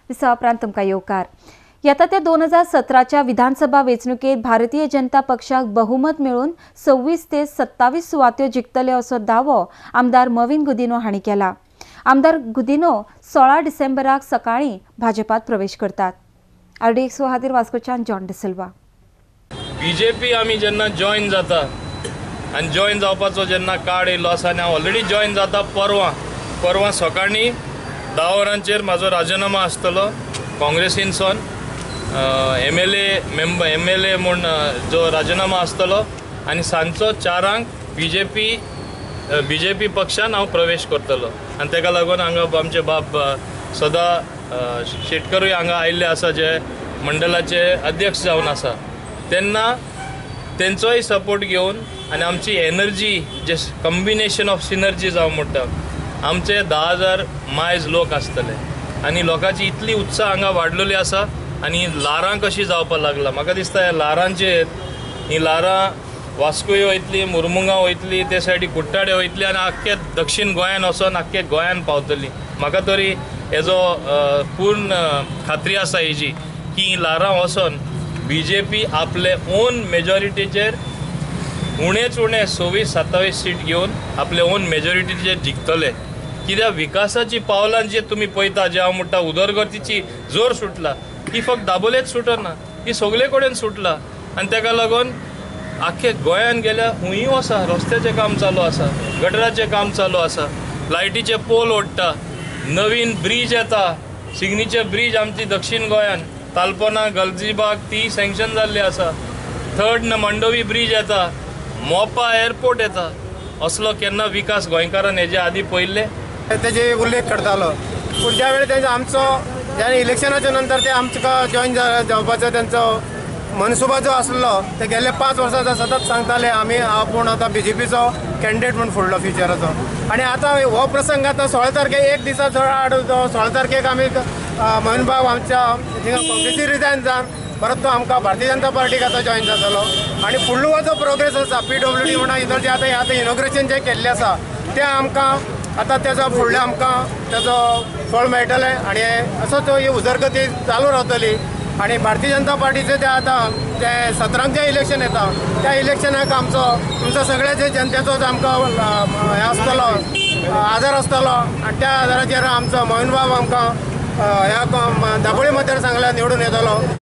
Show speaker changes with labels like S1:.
S1: विसावा प्रांत तुमकां येवकार। येता त्या 2017च्या विधानसभा वेंचणुकेत भारतीय जनता पक्षाक बहुमत मेळून 26 ते 27 सुवात्यो जिखतले असो दावो आमदार मविन गुदिनो हांणी केला। आमदार गुदिनो 16 डिसेंबराक सकाळीं भाजपात प्रवेश करतात। RDX खातीर वास्कोच्यान जॉन डिसिल्वा।
S2: बीजेपी आमी जेन्ना जॉइन जाता आनी जॉइन जावपाचो जेन्ना कार्ड येयलो आसा आनी हांव ऑलरेडी जॉइन जाता परवां सकाळीं 10 वरांचेर म्हाजो राजिनामा आसतलो काँग्रेसीनसून MLA म्हूण जो राजिनामा आसतलो आनी सांजचो 4 बीजेपी पक्षान हांव प्रवेश करतलो आनी तेका लागून हांगा आमचे बाब सदा शेटकरूय हांगा आयिल्ले आसा जे मंडलाचे अध्यक्ष जावन आसा तेन्ना तेंचोय सपोर्ट घेवन आनी आमची एनर्जी जे कॉम्बिनेशन ऑफ सिनर्जी जावं म्हणटा आमचे 10,000 मायज लोक आसतले आनी लोकांची इतली उत्साह हांगा वाडलेली आसा आनी लारां कशी जावपाक लागला। म्हाका दिसता ह्या लारांचेर ही लारां वास्कोय वयतली, मुर्मुगांव वयतली, ते सायडी कुट्टाडे वयतली आनी आख्खे दक्षिण गोंयान वचोन आख्खे गोंयान पावतली। म्हाका तरी हेजो पूर्ण खात्री आसा हेजी की ही लारां वचोन बीजेपी आपले ओन मेजॉरिटीचेर उणेच 26-27 सीट घेवन आपले ओन मेजॉरिटीचेर जिखतले। कित्याक विकासाची पावलां जे तुमी पळयता जे हांव म्हणटा उदरगतीची जोर सुटला ही फक्त दाबोलेच सुटना, ही सगळे कडेन सुटला आनी तेका लागून आख्खे गोंयान गेल्या हुंय वसा रस्त्याचें काम चालू आसा, गटराचें काम चालू आसा, लायटीचे पोल ओडटा, नवीन ब्रीज येता, सिग्नीचर ब्रीज आमची दक्षिण गोंयान तालपना गलजीबाग ती सँक्शन जाल्ली आसा, 3rd मंडोवी ब्रीज येता, मोपा एअरपोर्ट येता। असलो केन्ना विकास गोंयकारान हेजे आदी पयल्ले
S3: तेजे उल्लेख करतालो पूण ज्या वेळी तेंचो आमचो ज्या इलेक्शनाच्या नंतर ते आमकां जॉइन जावपाचो तेंचो मनसुबा जो आसलो ते गेल्ले 5 वर्सां सतत सांगताले आपूण आतां BJPचो कॅन्डिडेट म्हूण फुडलो फ्युचराचो आनी आतां हो प्रसंग आतां 16 तारखेक एक दिसा चड आड 16 तारखेक आमी मोहन बाब आमच्या काँग्रेसी रिजायन जावन परत तो आमकां भारतीय जनता पार्टीक आतां जॉइन जातलो आनी फुडलो जो प्रोग्रेस आसा PWD म्हणून इतर जे आतां इनॉग्रेशन जे केल्लें आसा तें आमकां आतां तेजो फुडलें आमकां तेजो फळ मेळटलें आनी असोच ही उदरगती चालू रावतली आनी भारतीय जनता पार्टीचे जे आतां जे 17 जे इलेक्शन येता त्या इलेक्शनाक तुमचो सगळ्या जे जनतेचो आमकां हें आसतलो आदार आसतलो आनी त्या आदाराचेर आमचो मोहन बाब आमकां ह्या दाबोळी मतदारसंघांतल्यान निवडून येतलो।